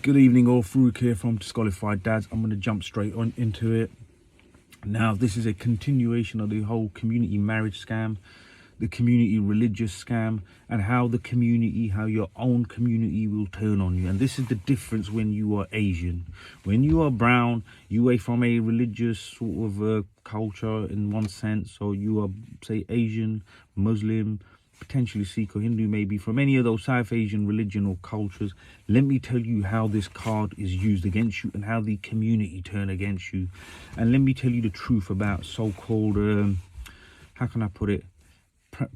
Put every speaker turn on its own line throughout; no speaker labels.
Good evening, all. Farouk here from Disqualified Dads. I'm going to jump straight on into it. Now, this is a continuation of the whole community marriage scam, the community religious scam, and how your own community will turn on you. And this is the difference when you are Asian. When you are brown, you are from a religious sort of culture in one sense. So you are, say, Asian, Muslim, potentially Sikh or Hindu, maybe from any of those South Asian religion or cultures. Let me tell you how this card is used against you and how the community turn against you. And let me tell you the truth about so-called, how can I put it,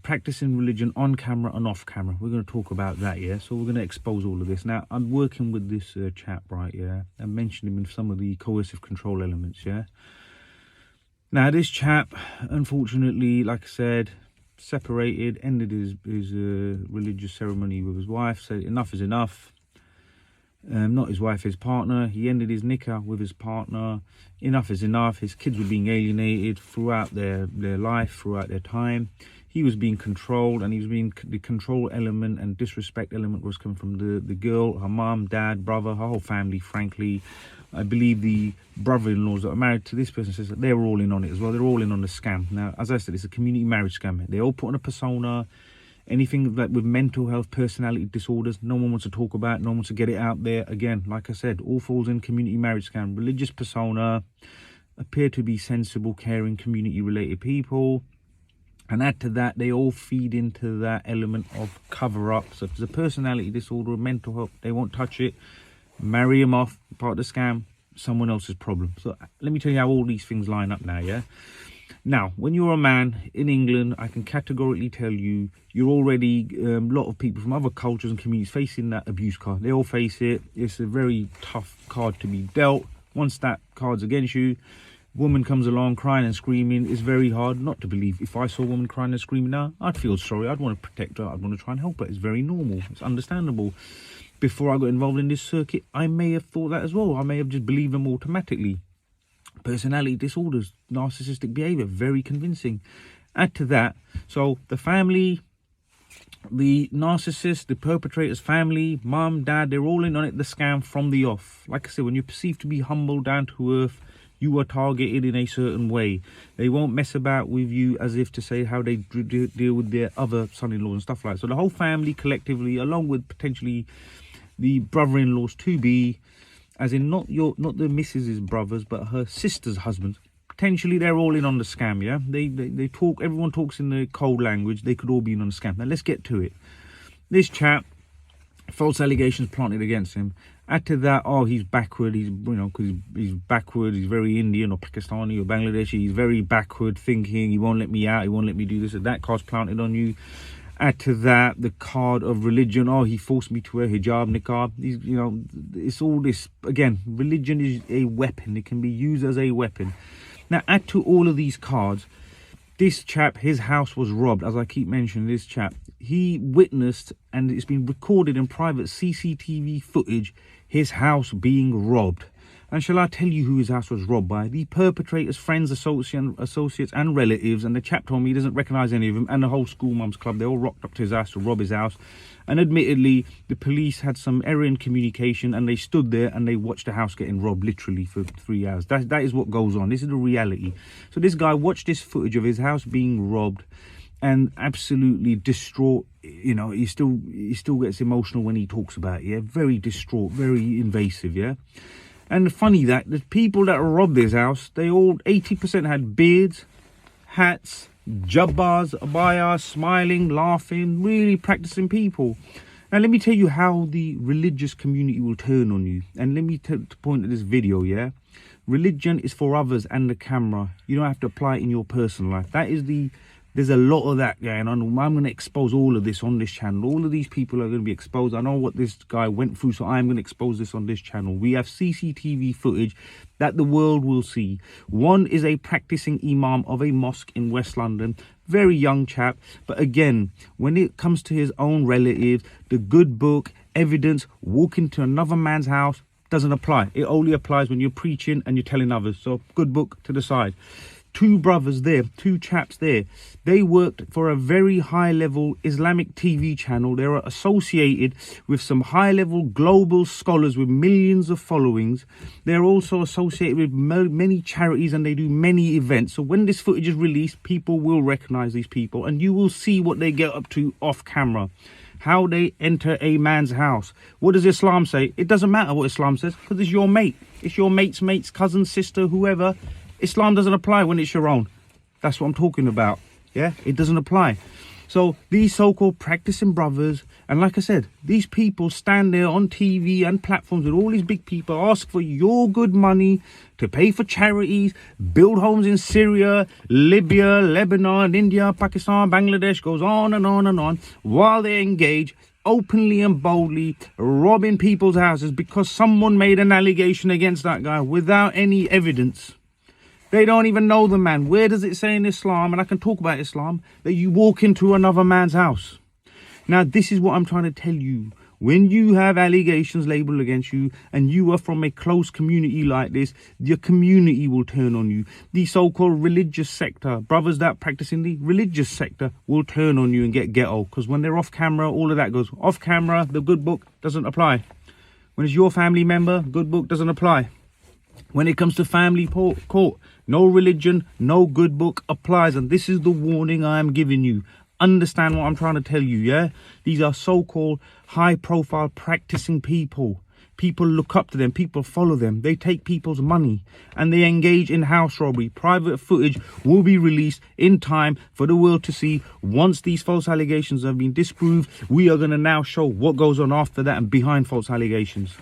practicing religion on camera and off camera. We're going to talk about that, yeah? So we're going to expose all of this. Now, I'm working with this chap, right, yeah? I mentioned him in some of the coercive control elements, yeah? Now, this chap, unfortunately, like I said, separated, ended his religious ceremony with his wife, said enough is enough. Not his wife, his partner. He ended his nikah with his partner. Enough is enough. His kids were being alienated throughout their life, throughout their time. He was being controlled, and he was being, the control element and disrespect element was coming from the girl, her mom, dad, brother, her whole family, frankly. I believe the brother-in-laws that are married to this person says that they're all in on it as well. They're all in on the scam. Now, as I said, it's a community marriage scam. They all put on a persona. Anything like with mental health, personality disorders, no one wants to talk about, no one wants to get it out there. Again, like I said, all falls in community marriage scam. Religious persona, appear to be sensible, caring, community-related people. And add to that, they all feed into that element of cover-up. So if there's a personality disorder, mental health, they won't touch it. Marry him off, part of the scam, someone else's problem. So let me tell you how all these things line up now, yeah? Now, when you're a man in England, I can categorically tell you, you're already, a lot of people from other cultures and communities facing that abuse card. They all face it. It's a very tough card to be dealt. Once that card's against you, woman comes along crying and screaming, it's very hard not to believe. If I saw a woman crying and screaming now, I'd feel sorry. I'd want to protect her. I'd want to try and help her. It's very normal. It's understandable. Before I got involved in this circuit, I may have thought that as well. I may have just believed them automatically. Personality disorders, narcissistic behavior, very convincing. Add to that, so the family, the narcissist, the perpetrator's family, mum, dad, they're all in on it, the scam from the off. Like I said, when you're perceived to be humble, down to earth, you are targeted in a certain way. They won't mess about with you as if to say how they deal with their other son-in-laws and stuff like that. So the whole family collectively, along with potentially the brother-in-laws to be, as in not the missus's brothers, but her sister's husbands, potentially they're all in on the scam, yeah? They talk, everyone talks in the code language, they could all be in on the scam. Now let's get to it. This chap, false allegations planted against him. Add to that, oh, he's backward, he's, you know, because he's backward, he's very Indian or Pakistani or Bangladeshi, he's very backward thinking, he won't let me out, he won't let me do this, and that card's planted on you. Add to that the card of religion, oh, he forced me to wear hijab, niqab, he's, you know, it's all this, again, religion is a weapon, it can be used as a weapon. Now, add to all of these cards, this chap, his house was robbed, as I keep mentioning, this chap, he witnessed, and it's been recorded in private CCTV footage, his house being robbed. And shall I tell you who his house was robbed by? The perpetrator's friends, associates and relatives. And the chap told me he doesn't recognise any of them. And the whole school mums club, they all rocked up to his house to rob his house. And admittedly, the police had some error in communication, and they stood there and they watched the house getting robbed literally for 3 hours. That is what goes on. This is the reality. So this guy watched this footage of his house being robbed and absolutely distraught. You know, he still gets emotional when he talks about it, yeah? Very distraught, very invasive, yeah? And funny that the people that robbed this house, they all, 80% had beards, hats, jubbahs, abayas, smiling, laughing, really practicing people. Now, let me tell you how the religious community will turn on you. And let me point at this video, yeah? Religion is for others and the camera. You don't have to apply it in your personal life. That is the... There's a lot of that going on. I'm going to expose all of this on this channel. All of these people are going to be exposed. I know what this guy went through, so I'm going to expose this on this channel. We have CCTV footage that the world will see. One is a practicing imam of a mosque in West London. Very young chap. But again, when it comes to his own relatives, the good book, evidence, walking to another man's house doesn't apply. It only applies when you're preaching and you're telling others. So good book to the side. two brothers there, two chaps there. They worked for a very high level Islamic TV channel. They are associated with some high level global scholars with millions of followings. They're also associated with many charities, and they do many events. So when this footage is released, people will recognize these people, and you will see what they get up to off camera. How they enter a man's house. What does Islam say? It doesn't matter what Islam says, because it's your mate. It's your mate's cousin, sister, whoever. Islam doesn't apply when it's your own. That's what I'm talking about. Yeah, it doesn't apply. So these so-called practicing brothers, and like I said, these people stand there on TV and platforms with all these big people, ask for your good money to pay for charities, build homes in Syria, Libya, Lebanon, India, Pakistan, Bangladesh, goes on and on and on, while they engage openly and boldly robbing people's houses because someone made an allegation against that guy without any evidence. They don't even know the man. Where does it say in Islam, and I can talk about Islam, that you walk into another man's house? Now, this is what I'm trying to tell you. When you have allegations labelled against you and you are from a close community like this, your community will turn on you. The so-called religious sector, brothers that practice in the religious sector, will turn on you and get ghetto. Because when they're off camera, all of that goes off camera. The good book doesn't apply. When it's your family member, good book doesn't apply. When it comes to family court, no religion, no good book applies. And this is the warning I am giving you. Understand what I'm trying to tell you, yeah? These are so-called high-profile practicing people. People look up to them. People follow them. They take people's money and they engage in house robbery. Private footage will be released in time for the world to see. Once these false allegations have been disproved, we are going to now show what goes on after that and behind false allegations.